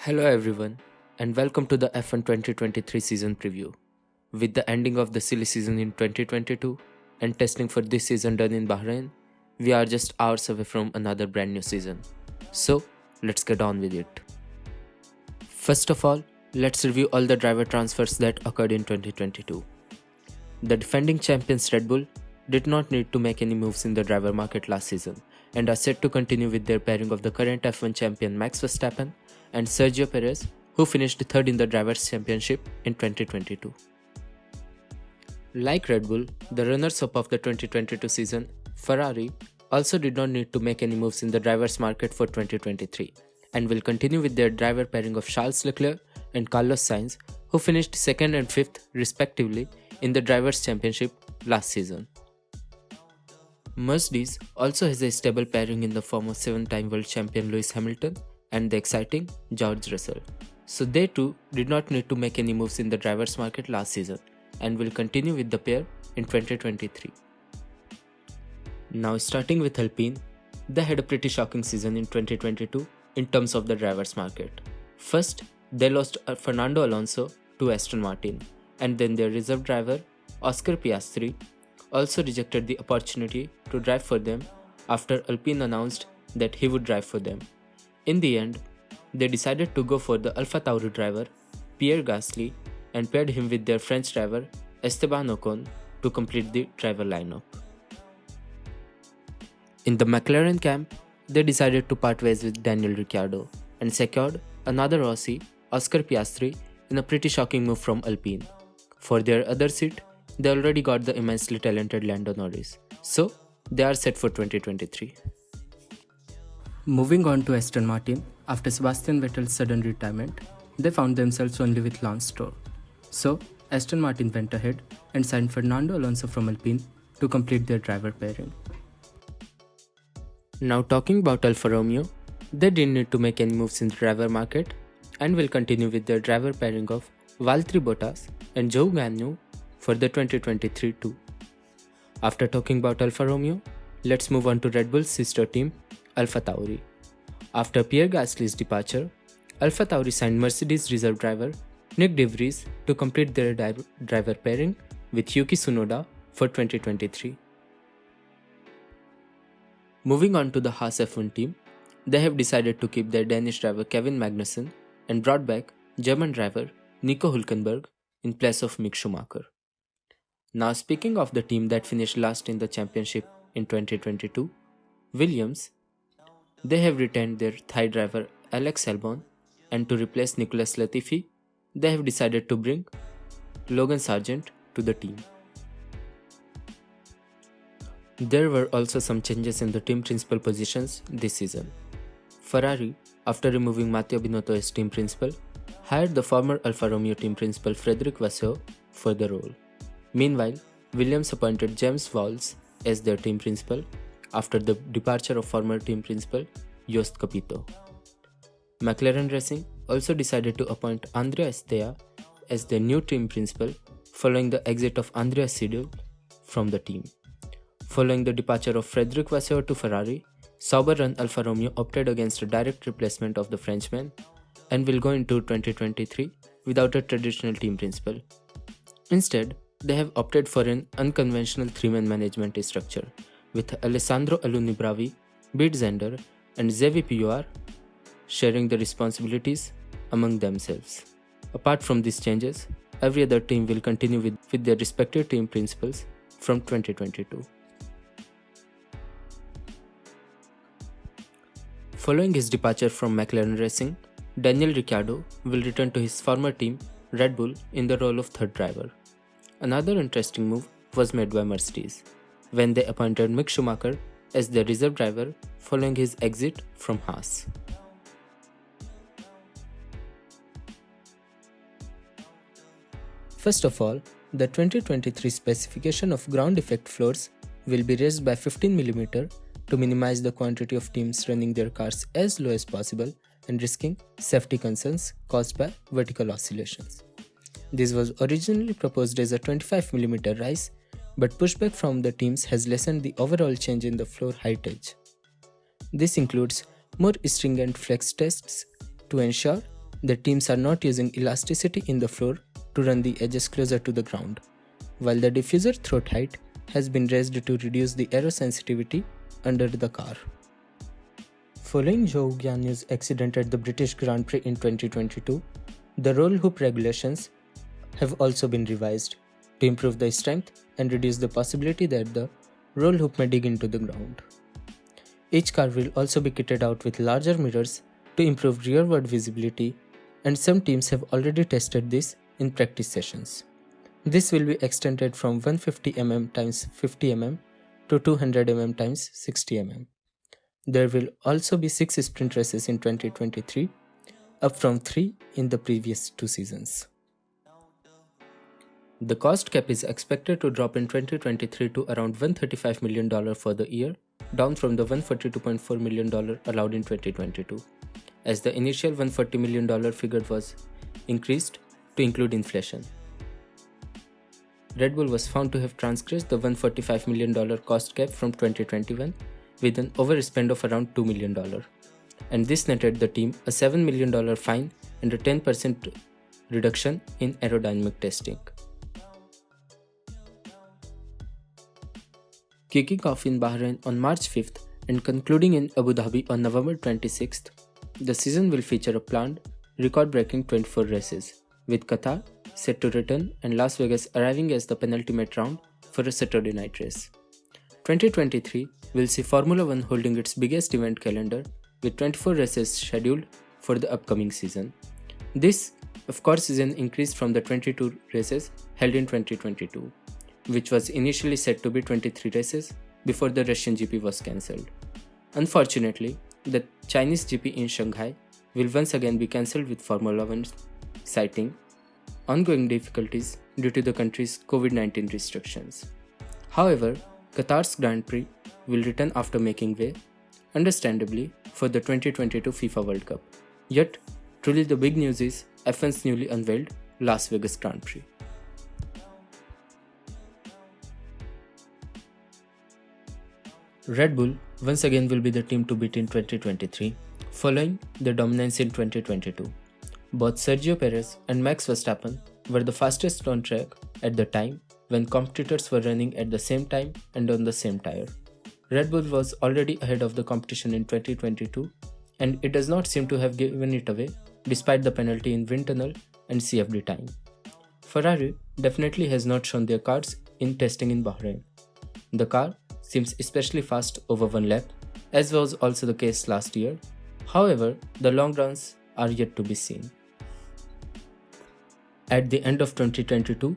Hello everyone, and welcome to the F1 2023 season preview. With the ending of the silly season in 2022 and testing for this season done in Bahrain, we are just hours away from another brand new season. So, let's get on with it. First of all, let's review all the driver transfers that occurred in 2022. The defending champions Red Bull did not need to make any moves in the driver market last season and are set to continue with their pairing of the current F1 champion Max Verstappen and Sergio Perez, who finished third in the Drivers' Championship in 2022. Like Red Bull, the runners-up of the 2022 season, Ferrari, also did not need to make any moves in the drivers' market for 2023 and will continue with their driver pairing of Charles Leclerc and Carlos Sainz, who finished 2nd and 5th respectively in the Drivers' Championship last season. Mercedes also has a stable pairing in the form of 7-time world champion Lewis Hamilton and the exciting George Russell. So they too did not need to make any moves in the drivers' market last season and will continue with the pair in 2023. Now starting with Alpine, they had a pretty shocking season in 2022 in terms of the drivers' market. First, they lost Fernando Alonso to Aston Martin, and then their reserve driver Oscar Piastri also rejected the opportunity to drive for them after Alpine announced that he would drive for them. In the end, they decided to go for the AlphaTauri driver Pierre Gasly and paired him with their French driver Esteban Ocon to complete the driver lineup. In the McLaren camp, they decided to part ways with Daniel Ricciardo and secured another Aussie, Oscar Piastri, in a pretty shocking move from Alpine. For their other seat, they already got the immensely talented Lando Norris, so they are set for 2023. Moving on to Aston Martin, after Sebastian Vettel's sudden retirement, they found themselves only with Lance Stroll. So, Aston Martin went ahead and signed Fernando Alonso from Alpine to complete their driver pairing. Now talking about Alfa Romeo, they didn't need to make any moves in the driver market and will continue with their driver pairing of Valtteri Bottas and Zhou Guanyu for the 2023 too. After talking about Alfa Romeo, let's move on to Red Bull's sister team, AlphaTauri. After Pierre Gasly's departure, AlphaTauri signed Mercedes reserve driver Nick De Vries to complete their driver pairing with Yuki Tsunoda for 2023. Moving on to the Haas F1 team, they have decided to keep their Danish driver Kevin Magnussen and brought back German driver Nico Hülkenberg in place of Mick Schumacher. Now speaking of the team that finished last in the championship in 2022, Williams, they have retained their Thai driver Alex Albon, and to replace Nicolas Latifi, they have decided to bring Logan Sargent to the team. There were also some changes in the team principal positions this season. Ferrari, after removing Matteo Binotto as team principal, hired the former Alfa Romeo team principal Frédéric Vasseur for the role. Meanwhile, Williams appointed James Vowles as their team principal after the departure of former team principal Jost Capito. McLaren Racing also decided to appoint Andrea Estea as their new team principal following the exit of Andrea Seidel from the team. Following the departure of Frédéric Vasseur to Ferrari, Sauber-run Alfa Romeo opted against a direct replacement of the Frenchman and will go into 2023 without a traditional team principal. Instead, they have opted for an unconventional three-man management structure with Alessandro Alunni Bravi, Beat Zender, and Xavi Puar sharing the responsibilities among themselves. Apart from these changes, every other team will continue with their respective team principals from 2022. Following his departure from McLaren Racing, Daniel Ricciardo will return to his former team, Red Bull, in the role of third driver. Another interesting move was made by Mercedes, when they appointed Mick Schumacher as their reserve driver following his exit from Haas. First of all, the 2023 specification of ground effect floors will be raised by 15mm to minimize the quantity of teams running their cars as low as possible and risking safety concerns caused by vertical oscillations. This was originally proposed as a 25mm rise, but pushback from the teams has lessened the overall change in the floor height edge. This includes more stringent flex tests to ensure the teams are not using elasticity in the floor to run the edges closer to the ground, while the diffuser throat height has been raised to reduce the aero sensitivity under the car. Following Zhou Guanyu's accident at the British Grand Prix in 2022, the roll hoop regulations have also been revised to improve the strength and reduce the possibility that the roll hoop may dig into the ground. Each car will also be kitted out with larger mirrors to improve rearward visibility, and some teams have already tested this in practice sessions. This will be extended from 150mm x 50mm to 200mm x 60mm. There will also be 6 sprint races in 2023, up from 3 in the previous 2 seasons. The cost cap is expected to drop in 2023 to around $135 million for the year, down from the $142.4 million allowed in 2022, as the initial $140 million figure was increased to include inflation. Red Bull was found to have transgressed the $145 million cost cap from 2021 with an overspend of around $2 million, and this netted the team a $7 million fine and a 10% reduction in aerodynamic testing. Kicking off in Bahrain on March 5th and concluding in Abu Dhabi on November 26th, the season will feature a planned, record-breaking 24 races, with Qatar set to return and Las Vegas arriving as the penultimate round for a Saturday night race. 2023 will see Formula One holding its biggest event calendar with 24 races scheduled for the upcoming season. This, of course, is an increase from the 22 races held in 2022, which was initially set to be 23 races before the Russian GP was cancelled. Unfortunately, the Chinese GP in Shanghai will once again be cancelled, with Formula One citing ongoing difficulties due to the country's COVID-19 restrictions. However, Qatar's Grand Prix will return after making way, understandably, for the 2022 FIFA World Cup. Yet, truly the big news is F1's newly unveiled Las Vegas Grand Prix. Red Bull once again will be the team to beat in 2023, following their dominance in 2022. Both Sergio Perez and Max Verstappen were the fastest on track at the time when competitors were running at the same time and on the same tire. Red Bull was already ahead of the competition in 2022, and it does not seem to have given it away despite the penalty in wind tunnel and CFD time. Ferrari definitely has not shown their cards in testing in Bahrain. The car seems especially fast over one lap, as was also the case last year. However, the long runs are yet to be seen. At the end of 2022,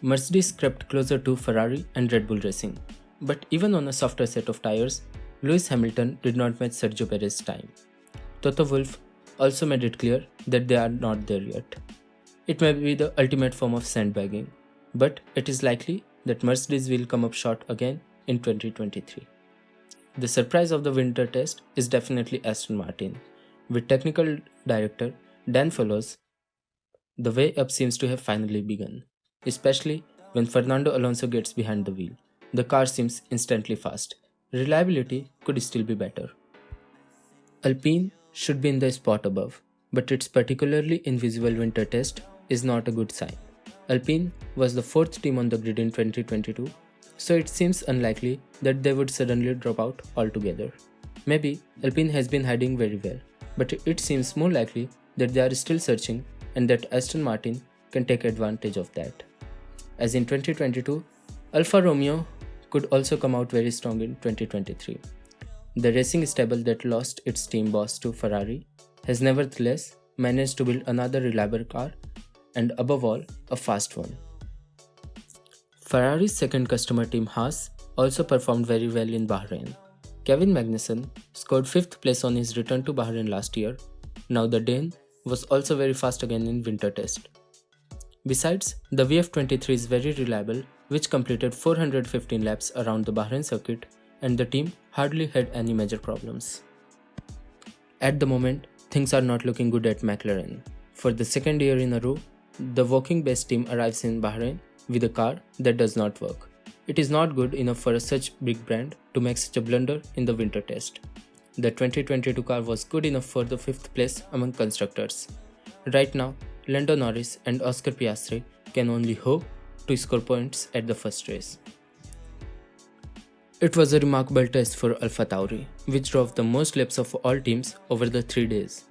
Mercedes crept closer to Ferrari and Red Bull Racing, but even on a softer set of tires, Lewis Hamilton did not match Sergio Perez's time. Toto Wolff also made it clear that they are not there yet. It may be the ultimate form of sandbagging, but it is likely that Mercedes will come up short again in 2023. The surprise of the winter test is definitely Aston Martin, with technical director Dan Fellows. The way up seems to have finally begun, especially when Fernando Alonso gets behind the wheel. The car seems instantly fast. Reliability could still be better. Alpine should be in the spot above, but its particularly invisible winter test is not a good sign. Alpine was the 4th team on the grid in 2022, so it seems unlikely that they would suddenly drop out altogether. Maybe Alpine has been hiding very well, but it seems more likely that they are still searching and that Aston Martin can take advantage of that. As in 2022, Alfa Romeo could also come out very strong in 2023. The racing stable that lost its team boss to Ferrari has nevertheless managed to build another reliable car, and above all, a fast one. Ferrari's second customer team Haas also performed very well in Bahrain. Kevin Magnussen scored 5th place on his return to Bahrain last year. Now the Dane was also very fast again in winter test. Besides, the VF23 is very reliable, which completed 415 laps around the Bahrain circuit, and the team hardly had any major problems. At the moment, things are not looking good at McLaren. For the second year in a row, the Woking-based team arrives in Bahrain with a car that does not work. It is not good enough for such big brand to make such a blunder in the winter test. The 2022 car was good enough for the 5th place among constructors. Right now, Lando Norris and Oscar Piastri can only hope to score points at the first race. It was a remarkable test for AlphaTauri, which drove the most laps of all teams over the 3 days.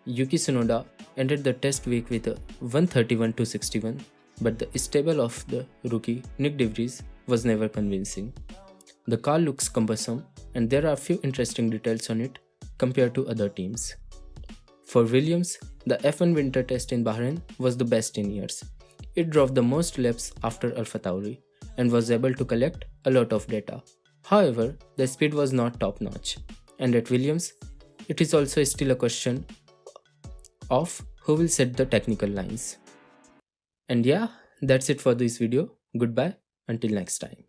Yuki Tsunoda ended the test week with a 131-61, but the stable of the rookie Nick DeVries was never convincing. The car looks cumbersome, and there are a few interesting details on it compared to other teams. For Williams, the F1 winter test in Bahrain was the best in years. It drove the most laps after AlphaTauri and was able to collect a lot of data. However, the speed was not top notch, and at Williams, it is also still a question of who will set the technical lines. And yeah, that's it for this video. Goodbye, until next time.